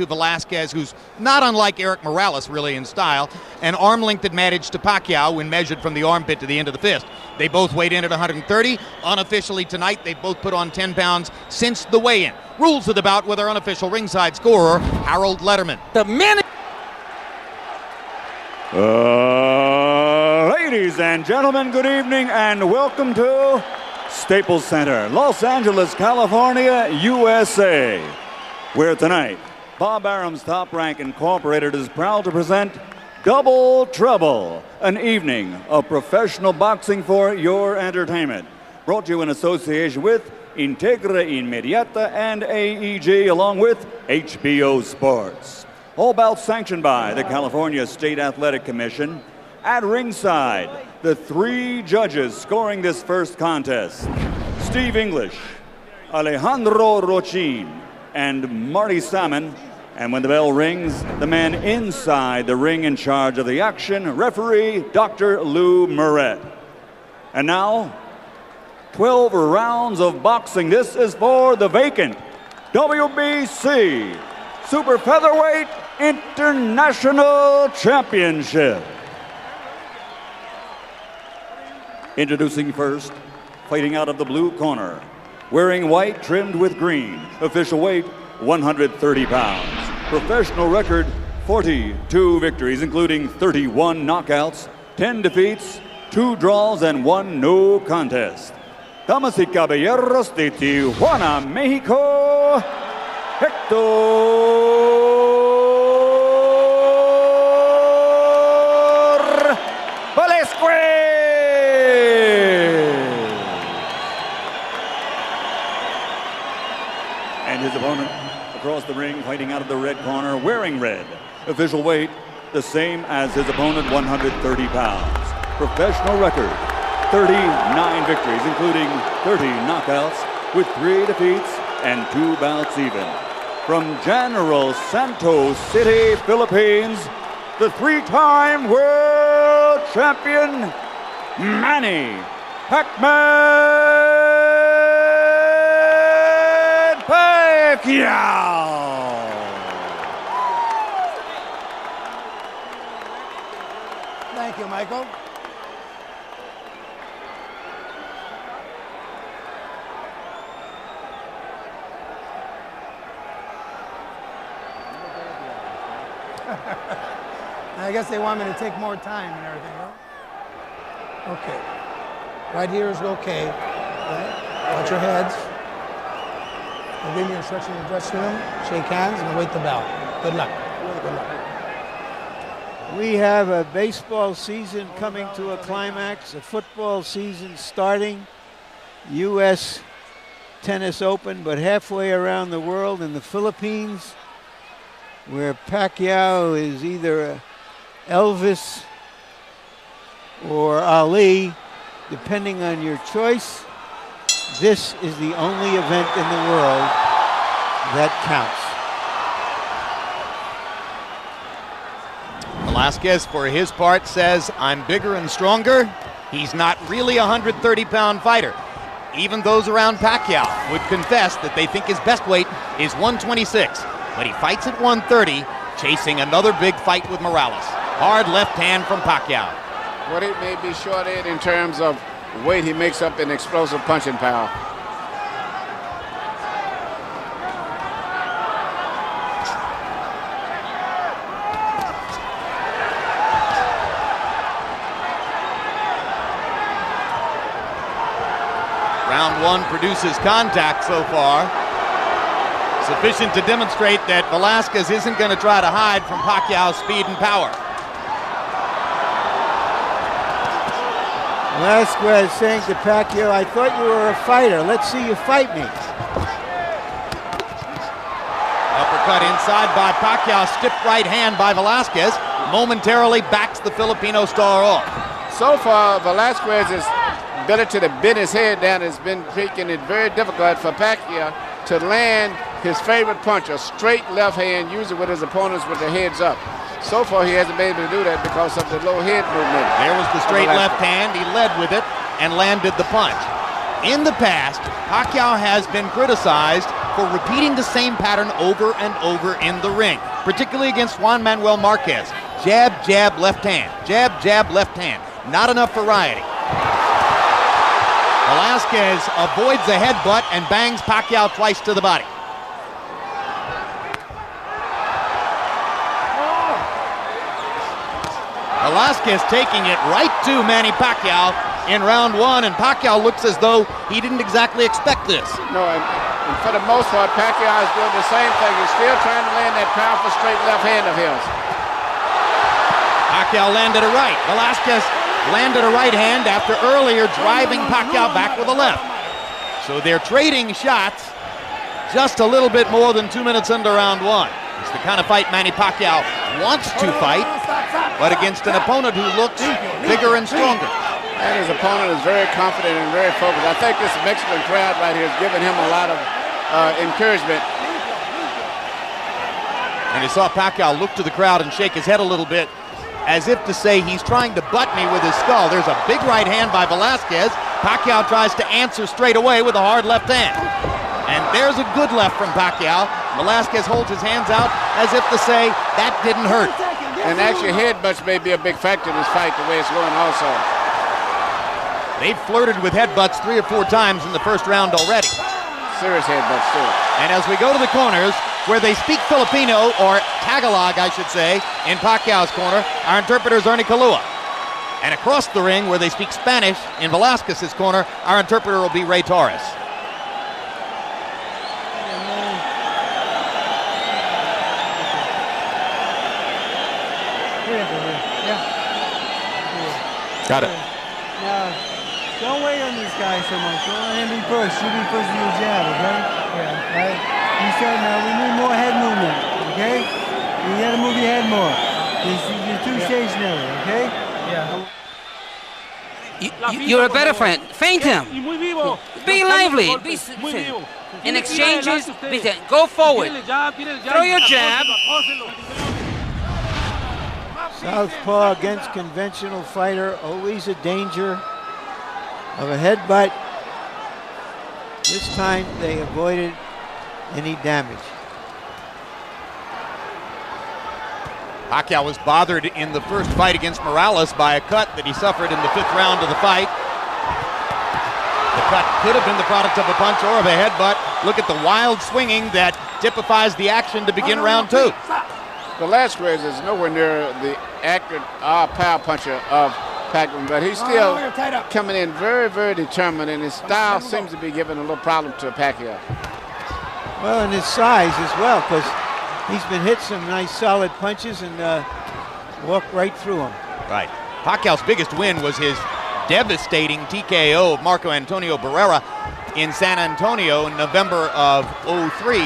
to Velazquez, who's not unlike Eric Morales, really, in style. An arm-length advantage to Pacquiao when measured from the armpit to the end of the fist. They both weighed in at 130. Unofficially tonight, they've both put on 10 pounds since the weigh-in. Rules of the bout with our unofficial ringside scorer, Harold Letterman. The minute. Ladies and gentlemen, good evening and welcome to Staples Center, Los Angeles, California, USA, where tonight Bob Arum's Top Rank Incorporated is proud to present Double Trouble, an evening of professional boxing for your entertainment. Brought to you in association with Integra Inmediata and AEG, along with HBO Sports. All bouts sanctioned by the California State Athletic Commission. At ringside, the three judges scoring this first contest: Steve English, Alejandro Rochin, and Marty Salmon. And when the bell rings, the man inside the ring in charge of the action, referee Dr. Lou Moret. And now, 12 rounds of boxing. This is for the vacant WBC Super Featherweight International Championship. Introducing first, fighting out of the blue corner, wearing white trimmed with green, official weight 130 pounds. Professional record 42 victories, including 31 knockouts, 10 defeats, 2 draws, and 1 no contest. Damas y caballeros de Tijuana, Mexico, HECTOR VELAZQUEZ. And his opponent across the ring, fighting out of the red corner, wearing red. Official weight, the same as his opponent, 130 pounds. Professional record, 39 victories, including 30 knockouts, with 3 defeats and 2 bouts even. From General Santos City, Philippines, the 3-time world champion, Manny Pacquiao. Thank you, Michael. I guess they want me to take more time and everything, right? Okay. Right here is okay. Right? Watch your heads. I'll give you instruction in the dressing room. Shake hands and await the bell. Good luck. Good luck. We have a baseball season coming to a climax, a football season starting, U.S. Tennis Open, but halfway around the world in the Philippines, where Pacquiao is either Elvis or Ali, depending on your choice. This is the only event in the world that counts. Velazquez, for his part, says, I'm bigger and stronger. He's not really a 130-pound fighter. Even those around Pacquiao would confess that they think his best weight is 126. But he fights at 130, chasing another big fight with Morales. Hard left hand from Pacquiao. What it may be short in terms of weight, he makes up in explosive punching power. Round 1 produces contact so far, sufficient to demonstrate that Velazquez isn't going to try to hide from Pacquiao's speed and power. Velazquez saying to Pacquiao, I thought you were a fighter. Let's see you fight me. Uppercut inside by Pacquiao, stiff right hand by Velazquez, momentarily backs the Filipino star off. So far, Velazquez's ability to bend his head down has been making it very difficult for Pacquiao to land his favorite punch, a straight left hand, usually with his opponents with their heads up. So far, he hasn't been able to do that because of the low head movement. There was the straight left hand. He led with it and landed the punch. In the past, Pacquiao has been criticized for repeating the same pattern over and over in the ring, particularly against Juan Manuel Marquez. Jab, jab, left hand. Jab, jab, left hand. Not enough variety. Velazquez avoids a headbutt and bangs Pacquiao twice to the body. Velazquez taking it right to Manny Pacquiao in round one, and Pacquiao looks as though he didn't exactly expect this. No, and for the most part, Pacquiao is doing the same thing. He's still trying to land that powerful straight left hand of his. Pacquiao landed a right. Velazquez landed a right hand after earlier driving Pacquiao back with a left. So they're trading shots just a little bit more than 2 minutes into round one. It's the kind of fight Manny Pacquiao wants to fight, but against an opponent who looks bigger and stronger. And his opponent is very confident and very focused. I think this Mexican crowd right here is giving him a lot of encouragement. And you saw Pacquiao look to the crowd and shake his head a little bit, as if to say he's trying to butt me with his skull. There's a big right hand by Velazquez. Pacquiao tries to answer straight away with a hard left hand. And there's a good left from Pacquiao. Velazquez holds his hands out as if to say, that didn't hurt. And actually headbutts may be a big factor in this fight, the way it's going also. They've flirted with headbutts 3 or 4 times in the first round already. Serious headbutts too. And as we go to the corners, where they speak Filipino, or Tagalog, I should say, in Pacquiao's corner, our interpreter is Ernie Kalua. And across the ring, where they speak Spanish, in Velazquez's corner, our interpreter will be Ray Torres. Got it. Now, don't wait on this guy so much. Don't let him be first. You be first with your jab, okay? Yeah. Right? He said, now we need more head movement, okay? You gotta move your head more. You're too stationary, okay? Yeah. You're a better friend. Feint him. Be lively. Be in exchanges. Go forward. Throw your jab. Southpaw against conventional fighter, always a danger of a headbutt. This time they avoided any damage. Pacquiao was bothered in the first fight against Morales by a cut that he suffered in the 5th round of the fight. The cut could have been the product of a punch or of a headbutt. Look at the wild swinging that typifies the action to begin round 2. Velazquez is nowhere near the accurate power puncher of Pacquiao, but he's still coming in very, very determined, and his style seems to be giving a little problem to Pacquiao. Well, and his size as well, because he's been hit some nice solid punches and walked right through them. Right. Pacquiao's biggest win was his devastating TKO of Marco Antonio Barrera in San Antonio in November of '03.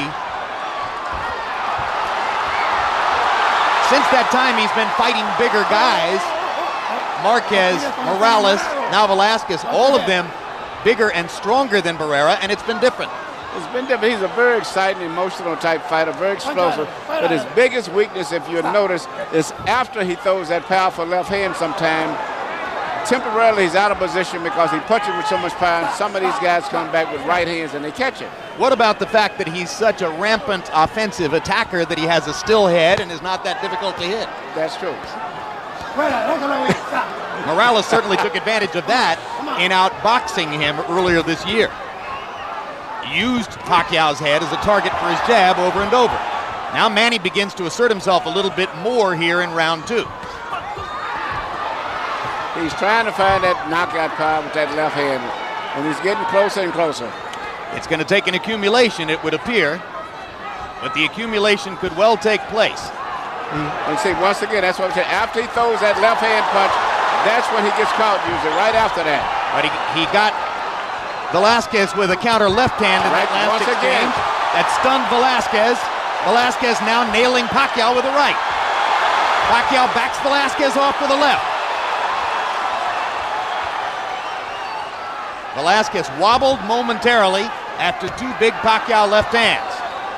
Since that time, he's been fighting bigger guys. Marquez, Morales, now Velazquez, all of them bigger and stronger than Barrera, and it's been different. It's been different. He's a very exciting, emotional type fighter, very explosive. But his biggest weakness, if you notice, is after he throws that powerful left hand sometime, temporarily he's out of position because he punches with so much power, and some of these guys come back with right hands and they catch it. What about the fact that he's such a rampant offensive attacker that he has a still head and is not that difficult to hit? That's true. Morales certainly took advantage of that in outboxing him earlier this year. Used Pacquiao's head as a target for his jab over and over. Now Manny begins to assert himself a little bit more here in round 2. He's trying to find that knockout power with that left hand, and he's getting closer and closer. It's going to take an accumulation, it would appear, but the accumulation could well take place. And see, once again, that's what I'm saying. After he throws that left hand punch, that's when he gets caught usually, right after that. But he got Velazquez with a counter left hand in that last exchange. That stunned Velazquez. Velazquez now nailing Pacquiao with a right. Pacquiao backs Velazquez off with a left. Velazquez wobbled momentarily after 2 big Pacquiao left hands.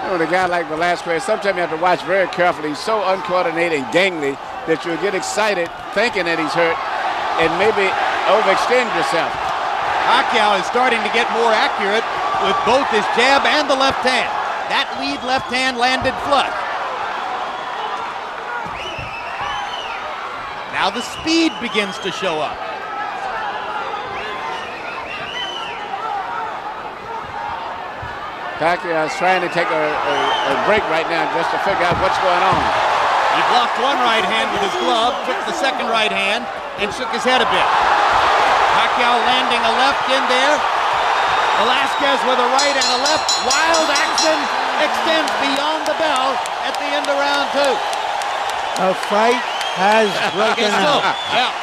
You know, with a guy like Velazquez, sometimes you have to watch very carefully. He's so uncoordinated and gangly that you'll get excited thinking that he's hurt and maybe overextend yourself. Pacquiao is starting to get more accurate with both his jab and the left hand. lead left hand landed flush. Now the speed begins to show up. Pacquiao is trying to take a break right now just to figure out what's going on. He blocked one right hand with his glove, took the second right hand, and shook his head a bit. Pacquiao landing a left in there. Velasquez with a right and a left. Wild action extends beyond the bell at the end of round 2. A fight has broken out. Yeah.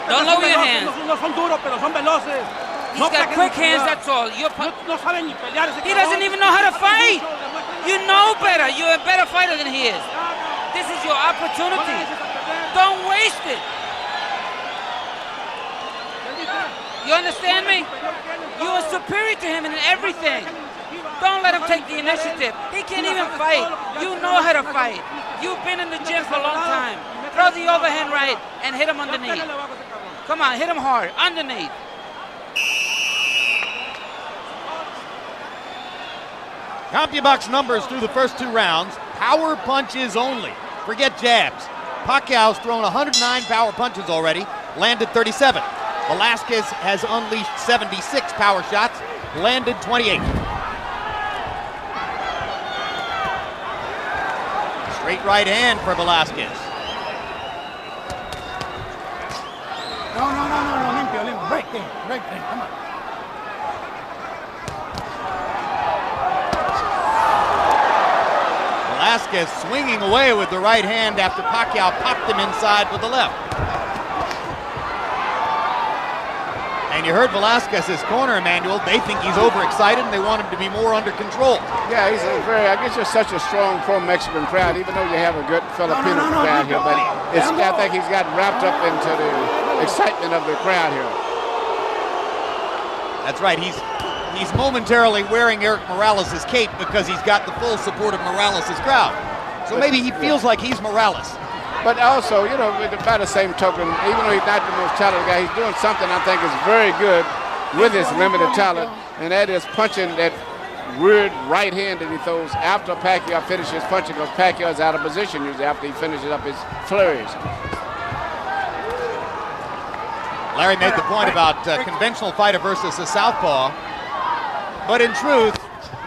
Don't lower your hands. He's got quick hands, that's all. He doesn't even know how to fight. You know better. You're a better fighter than he is. This is your opportunity. Don't waste it. You understand me? You are superior to him in everything. Don't let him take the initiative. He can't even fight. You know how to fight. You've been in the gym for a long time. Throw the overhand right and hit him underneath. Come on, hit him hard, underneath. CompuBox numbers through the first 2 rounds. Power punches only. Forget jabs. Pacquiao's thrown 109 power punches already, landed 37. Velasquez has unleashed 76 power shots, landed 28. Straight right hand for Velasquez. No, limpio. Break thing, come on. Velasquez swinging away with the right hand after Pacquiao popped him inside with the left. And you heard Velasquez's corner, Emmanuel. They think he's overexcited and they want him to be more under control. Yeah, he's I guess you're such a strong pro-Mexican crowd, even though you have a good Filipino crowd here. But I think he's gotten wrapped up into the excitement of the crowd here. That's right. He's momentarily wearing Erik Morales' cape because he's got the full support of Morales' crowd. So maybe he feels like he's Morales. But also, you know, by the same token, even though he's not the most talented guy, he's doing something I think is very good with his limited talent, and that is punching that weird right hand that he throws after Pacquiao finishes punching, because Pacquiao is out of position usually after he finishes up his flurries. Larry made the point about conventional fighter versus a southpaw, but in truth,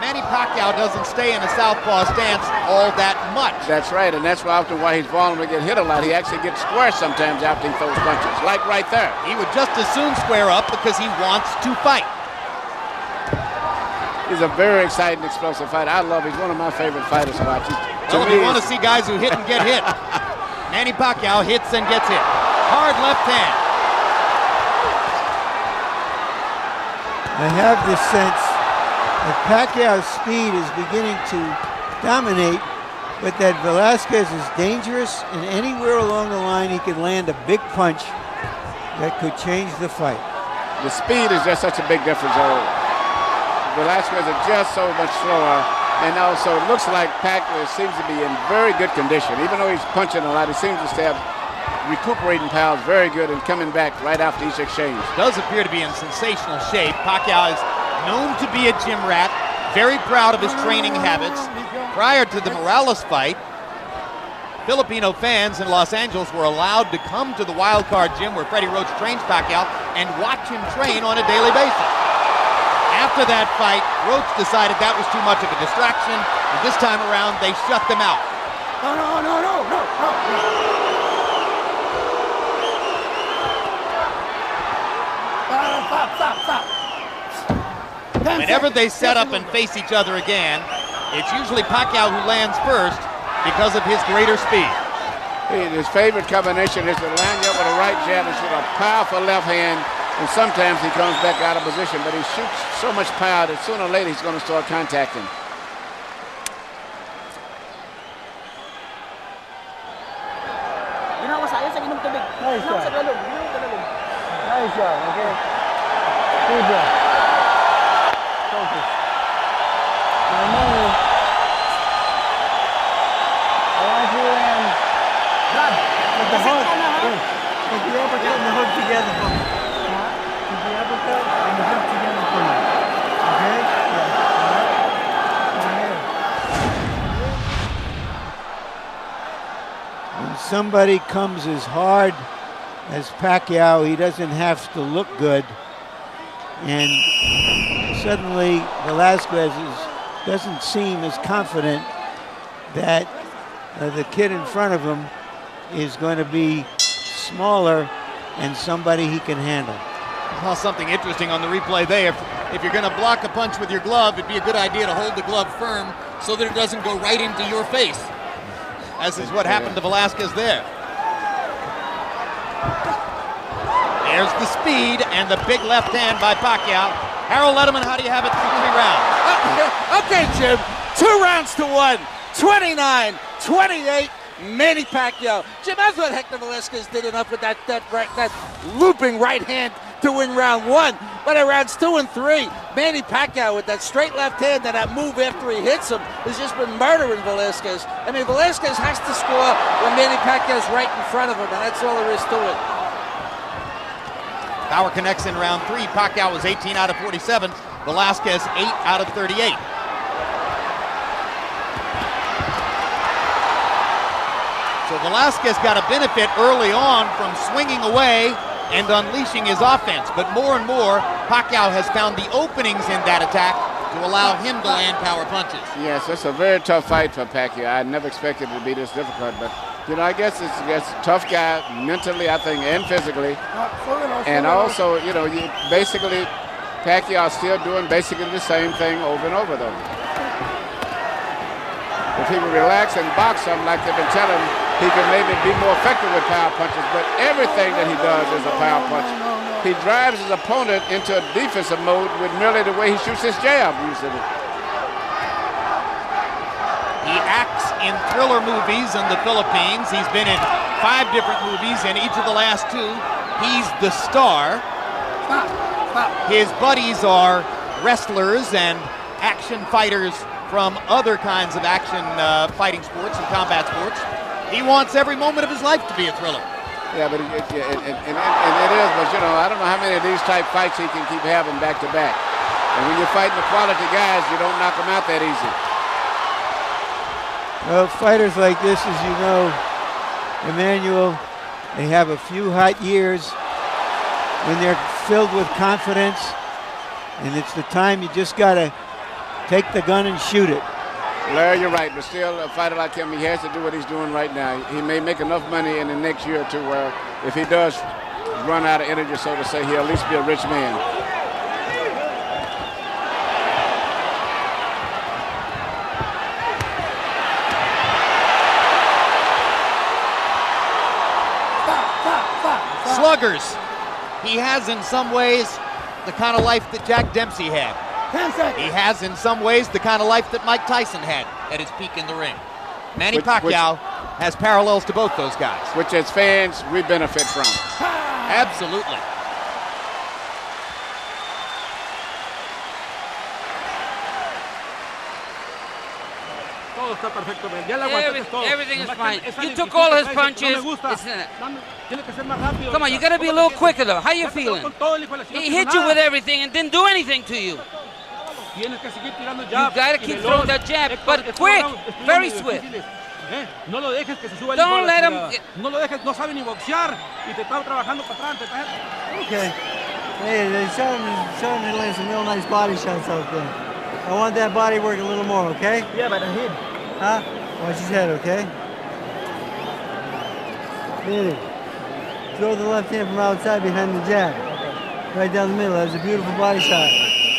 Manny Pacquiao doesn't stay in a southpaw stance all that much. That's right, and that's often why he's vulnerable to get hit a lot. He actually gets square sometimes after he throws punches, like right there. He would just as soon square up because he wants to fight. He's a very exciting, explosive fighter. He's one of my favorite fighters to watch. Well, if you want to see guys who hit and get hit, Manny Pacquiao hits and gets hit. Hard left hand. I have this sense that Pacquiao's speed is beginning to dominate, but that Velasquez is dangerous, and anywhere along the line he could land a big punch that could change the fight. The speed is just such a big difference. Velasquez is just so much slower, and also it looks like Pacquiao seems to be in very good condition. Even though he's punching a lot, he seems to stay recuperating powers very good and coming back right after each exchange. Does appear to be in sensational shape. Pacquiao is known to be a gym rat, very proud of his training habits. Prior to the Morales fight, Filipino fans in Los Angeles were allowed to come to the Wild Card gym where Freddie Roach trains Pacquiao and watch him train on a daily basis. After that fight, Roach decided that was too much of a distraction, and this time around they shut them out. No. Stop. Whenever they set up and face each other again, it's usually Pacquiao who lands first because of his greater speed. His favorite combination is to land you up with a right jab and shoot a powerful left hand, and sometimes he comes back out of position, but he shoots so much power that sooner or later he's going to start contacting. Nice job, okay? Good job. Focus. I want you in. With the hook. With the uppercut and the hook together. somebody comes as hard as Pacquiao, he doesn't have to look good. And suddenly Velazquez doesn't seem as confident that the kid in front of him is going to be smaller and somebody he can handle. I saw something interesting on the replay there. If you're going to block a punch with your glove, it'd be a good idea to hold the glove firm so that it doesn't go right into your face, as is what happened to Velazquez there. There's the speed and the big left hand by Pacquiao. Harold Letterman, how do you have it through 3 rounds? Okay, Jim. 2 rounds to 1. 29-28. Manny Pacquiao. Jim, that's what Hector Velazquez did enough with that looping right hand to win round 1. But in rounds 2 and 3, Manny Pacquiao with that straight left hand and that move after he hits him has just been murdering Velazquez. I mean, Velazquez has to score when Manny Pacquiao's right in front of him, and that's all there is to it. Power connects in round 3. Pacquiao was 18 out of 47. Velazquez 8 out of 38. So Velazquez got a benefit early on from swinging away and unleashing his offense. But more and more, Pacquiao has found the openings in that attack to allow him to land power punches. Yes, it's a very tough fight for Pacquiao. I never expected it to be this difficult, but you know, I guess it's a tough guy mentally, I think, and physically. And also, you know, basically, Pacquiao still doing basically the same thing over and over, though. If he would relax and box something like they've been telling him, he can maybe be more effective with power punches, but everything that he does is a power punch. He drives his opponent into a defensive mode with merely the way he shoots his jab, usually. He acts in thriller movies in the Philippines. He's been in 5 different movies, and each of the last 2, he's the star. His buddies are wrestlers and action fighters from other kinds of action fighting sports and combat sports. He wants every moment of his life to be a thriller. Yeah, but it is, but you know, I don't know how many of these type fights he can keep having back to back. And when you're fighting the quality guys, you don't knock them out that easy. Well, fighters like this, as you know, Emmanuel, they have a few hot years when they're filled with confidence, and it's the time you just got to take the gun and shoot it. Larry, you're right, but still, a fighter like him, he has to do what he's doing right now. He may make enough money in the next year or 2 where if he does run out of energy, so to say, he'll at least be a rich man. Sluggers. He has in some ways the kind of life that Jack Dempsey had. 10 seconds. He has in some ways the kind of life that Mike Tyson had at his peak in the ring. Manny Pacquiao has parallels to both those guys. Which as fans, we benefit from. Absolutely. Everything is fine. You took all his punches. Come on, you got to be a little quicker, though. How you feeling? He hit you with everything and didn't do anything to you. You got to keep throwing that jab, but quick, very swift. Don't let him. Okay. Hey, they showed him to land some real nice body shots out there. I want that body work a little more, okay? Yeah, but the head. Huh? Watch his head, okay? Hit it. Throw the left hand from outside behind the jab. Right down the middle. That was a beautiful body shot.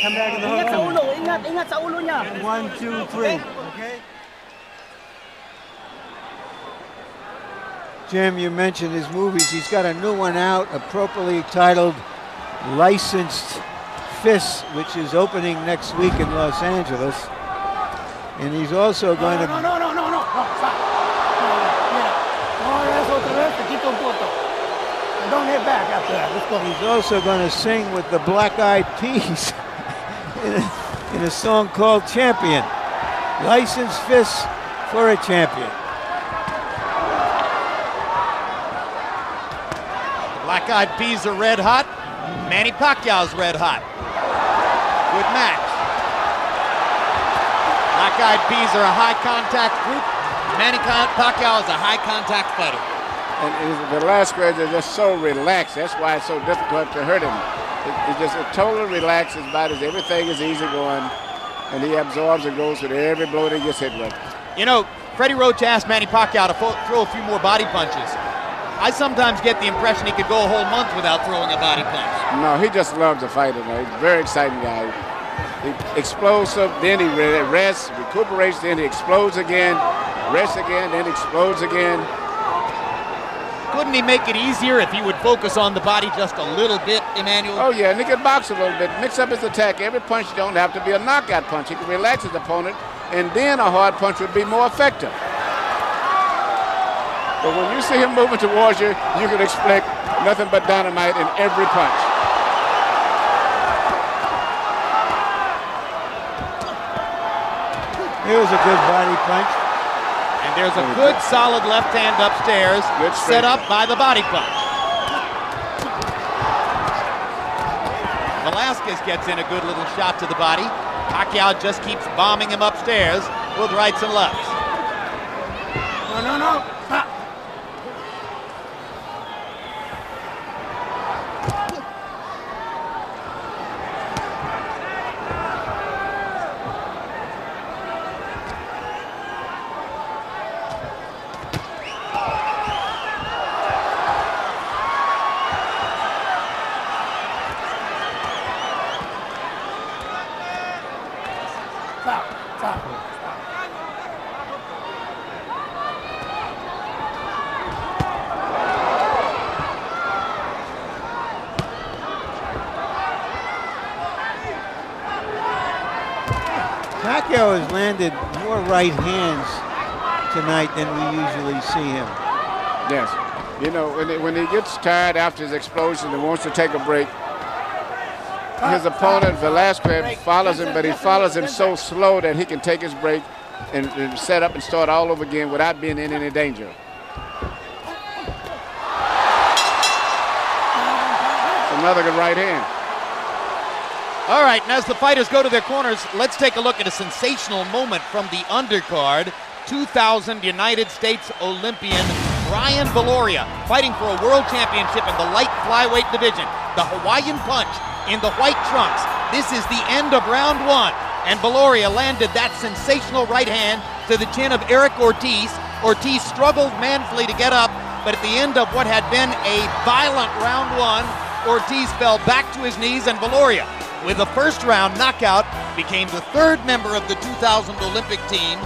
Come back in the hook. Ingat sa ulo niya. 1, 2, 3. Okay? Jim, you mentioned his movies. He's got a new one out, appropriately titled Licensed Fists, which is opening next week in Los Angeles. And he's also going to... No, stop. And don't hit back after that. Let's go. He's also going to sing with the Black Eyed Peas in a song called Champion. Licensed Fists for a Champion. Black Eyed Peas are red hot. Manny Pacquiao's red hot. Good match. Black Eyed Peas are a high contact group. Manny Pacquiao is a high contact fighter. And Velazquez is just so relaxed. That's why it's so difficult to hurt him. It's just a total relaxed. His body, everything is easy going, and he absorbs and goes with every blow that he gets hit with. You know, Freddie Roach asked Manny Pacquiao to throw a few more body punches. I sometimes get the impression he could go a whole month without throwing a body punch. No, he just loves to fight. He's a very exciting guy. He explosive, then he rests, recuperates, then he explodes again, rests again, then explodes again. Couldn't he make it easier if he would focus on the body just a little bit, Emmanuel? Oh, yeah, and he could box a little bit, mix up his attack. Every punch don't have to be a knockout punch. He can relax his opponent, and then a hard punch would be more effective. But when you see him moving towards you, you can expect nothing but dynamite in every punch. Here's a good body punch. And there's a good solid left hand upstairs, set up by the body punch. Velazquez gets in a good little shot to the body. Pacquiao just keeps bombing him upstairs with rights and lefts. No. Stop. Pacquiao has landed more right hands tonight than we usually see him. Yes. You know, when he gets tired after his explosion and wants to take a break, his opponent, Velazquez, follows him, but he follows him so slow that he can take his break and set up and start all over again without being in any danger. Another good right hand. All right, and as the fighters go to their corners, let's take a look at a sensational moment from the undercard. 2000 United States Olympian Brian Viloria fighting for a world championship in the light flyweight division. The Hawaiian punch in the white trunks. This is the end of round one, and Viloria landed that sensational right hand to the chin of Eric Ortiz. Ortiz struggled manfully to get up, but at the end of what had been a violent round one, Ortiz fell back to his knees, and Viloria, with a first-round knockout, became the third member of the 2000 Olympic team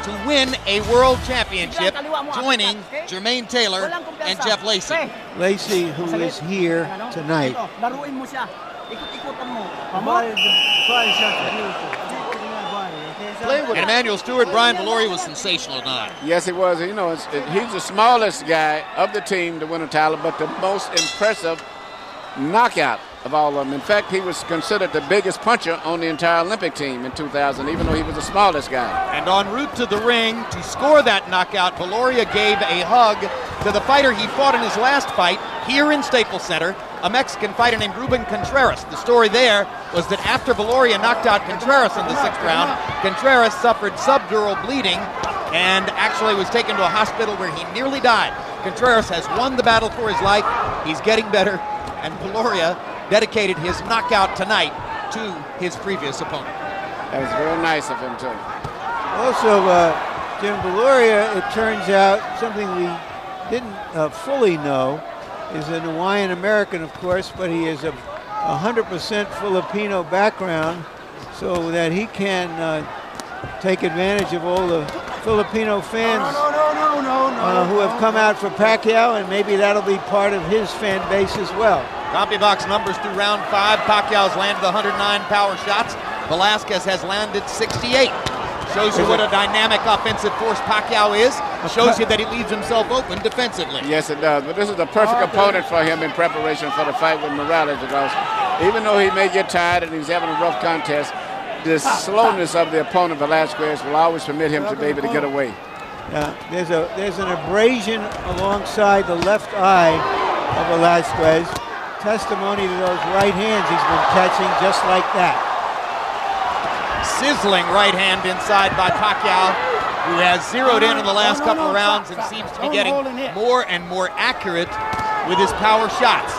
to win a world championship, joining Jermaine Taylor and Jeff Lacey. Lacey, who is here tonight. And Emmanuel Stewart, Brian Viloria was sensational tonight. Yes, he was. You know, he's the smallest guy of the team to win a title, but the most impressive knockout of all of them. In fact, he was considered the biggest puncher on the entire Olympic team in 2000, even though he was the smallest guy. And en route to the ring to score that knockout, Viloria gave a hug to the fighter he fought in his last fight here in Staples Center, a Mexican fighter named Ruben Contreras. The story there was that after Viloria knocked out Contreras in the 6th round, Contreras suffered subdural bleeding and actually was taken to a hospital where he nearly died. Contreras has won the battle for his life. He's getting better, and Viloria dedicated his knockout tonight to his previous opponent. That was very nice of him, too. Also, Jim Viloria, it turns out, something we didn't fully know, is an Hawaiian American, of course, but he is a 100% Filipino background, so that he can take advantage of all the Filipino fans who have come out for Pacquiao, and maybe that'll be part of his fan base as well. CompuBox numbers through round 5. Pacquiao's landed 109 power shots. Velazquez has landed 68. Shows you what a dynamic offensive force Pacquiao is. Shows you that he leaves himself open defensively. Yes, it does. But this is the perfect opponent for him in preparation for the fight with Morales, because even though he may get tired and he's having a rough contest, the slowness of the opponent, Velazquez, will always permit him to be able to get away. There's an abrasion alongside the left eye of Velazquez. Testimony to those right hands he's been catching just like that. Sizzling right hand inside by Pacquiao. who has zeroed in the last couple of rounds and seems to be getting more and more accurate with his power shots.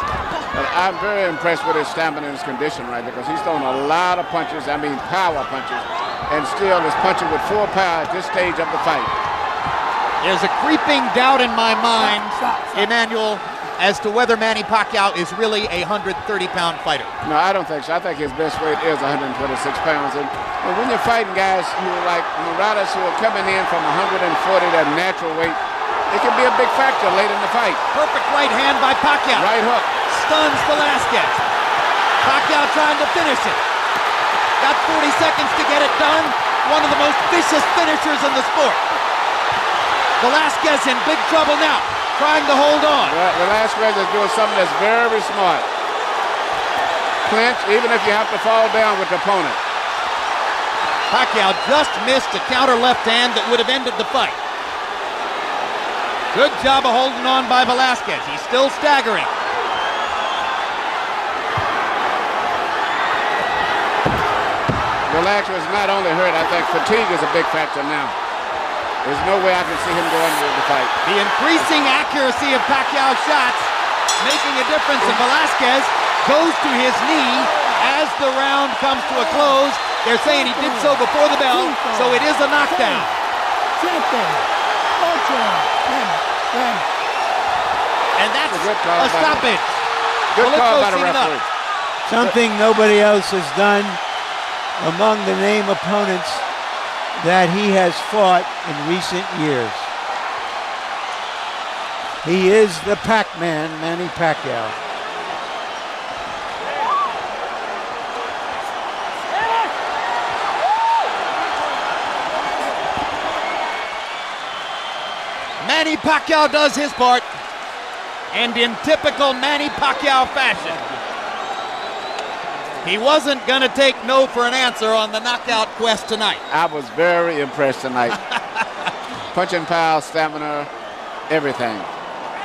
But I'm very impressed with his stamina and his condition right there, because he's thrown a lot of punches, I mean power punches, and still is punching with full power at this stage of the fight. There's a creeping doubt in my mind, Emmanuel, as to whether Manny Pacquiao is really a 130-pound fighter. No, I don't think so. I think his best weight is 126 pounds. And when you're fighting guys who are like Morales, who are coming in from 140, that natural weight, it can be a big factor late in the fight. Perfect right hand by Pacquiao. Right hook. Stuns Velasquez. Pacquiao trying to finish it. Got 40 seconds to get it done. One of the most vicious finishers in the sport. Velasquez in big trouble now, trying to hold on. Well, Velasquez is doing something that's very smart. Clinch, even if you have to fall down with the opponent. Pacquiao just missed a counter left hand that would have ended the fight. Good job of holding on by Velasquez. He's still staggering. Velasquez is not only hurt, I think fatigue is a big factor now. There's no way I can see him going into the fight. The increasing accuracy of Pacquiao's shots making a difference, and Velasquez goes to his knee as the round comes to a close. They're saying he did so before the bell, so it is a knockdown. And that's a stoppage. Good call by the referee. Something nobody else has done among the name opponents that he has fought in recent years. He is the Pac-Man, Manny Pacquiao. Manny Pacquiao does his part, and in typical Manny Pacquiao fashion, he wasn't going to take no for an answer on the knockout quest tonight. I was very impressed tonight. Punching power, stamina, everything.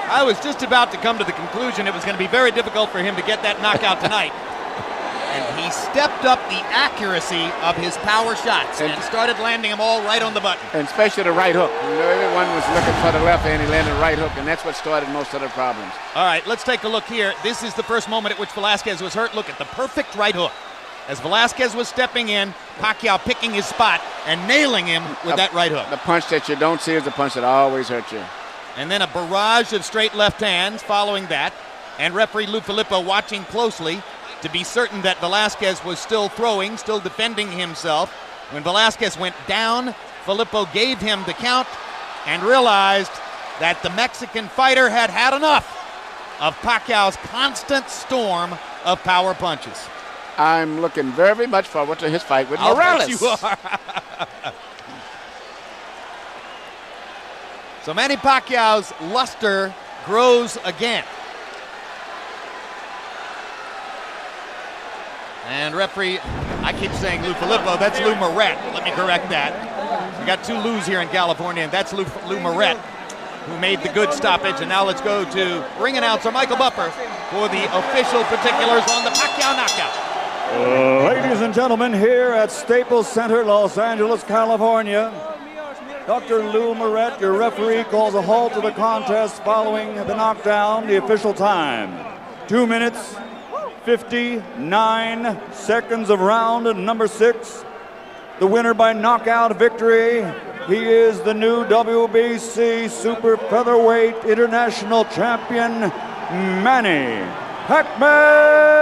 I was just about to come to the conclusion it was going to be very difficult for him to get that knockout tonight. And he stepped up the accuracy of his power shots and started landing them all right on the button. And especially the right hook. You know, everyone was looking for the left hand, he landed the right hook, and that's what started most of the problems. All right, let's take a look here. This is the first moment at which Velasquez was hurt. Look at the perfect right hook. As Velasquez was stepping in, Pacquiao picking his spot and nailing him with that right hook. The punch that you don't see is the punch that always hurts you. And then a barrage of straight left hands following that. And referee Lou Filippo watching closely to be certain that Velasquez was still throwing, still defending himself. When Velasquez went down, Filippo gave him the count and realized that the Mexican fighter had had enough of Pacquiao's constant storm of power punches. I'm looking very much forward to his fight with Morales. You are. So Manny Pacquiao's luster grows again. And referee, I keep saying Lou Filippo, that's Lou Moret. Let me correct that. We got two Lou's here in California, and that's Lou Moret, who made the good stoppage. And now let's go to ring announcer Michael Buffer for the official particulars on the Pacquiao knockout. Ladies and gentlemen, here at Staples Center, Los Angeles, California, Dr. Lou Moret, your referee, calls a halt to the contest following the knockdown. The official time, 2 minutes, 59 seconds of round number 6. The winner by knockout victory. He is the new WBC Super Featherweight International Champion, Manny Pacquiao.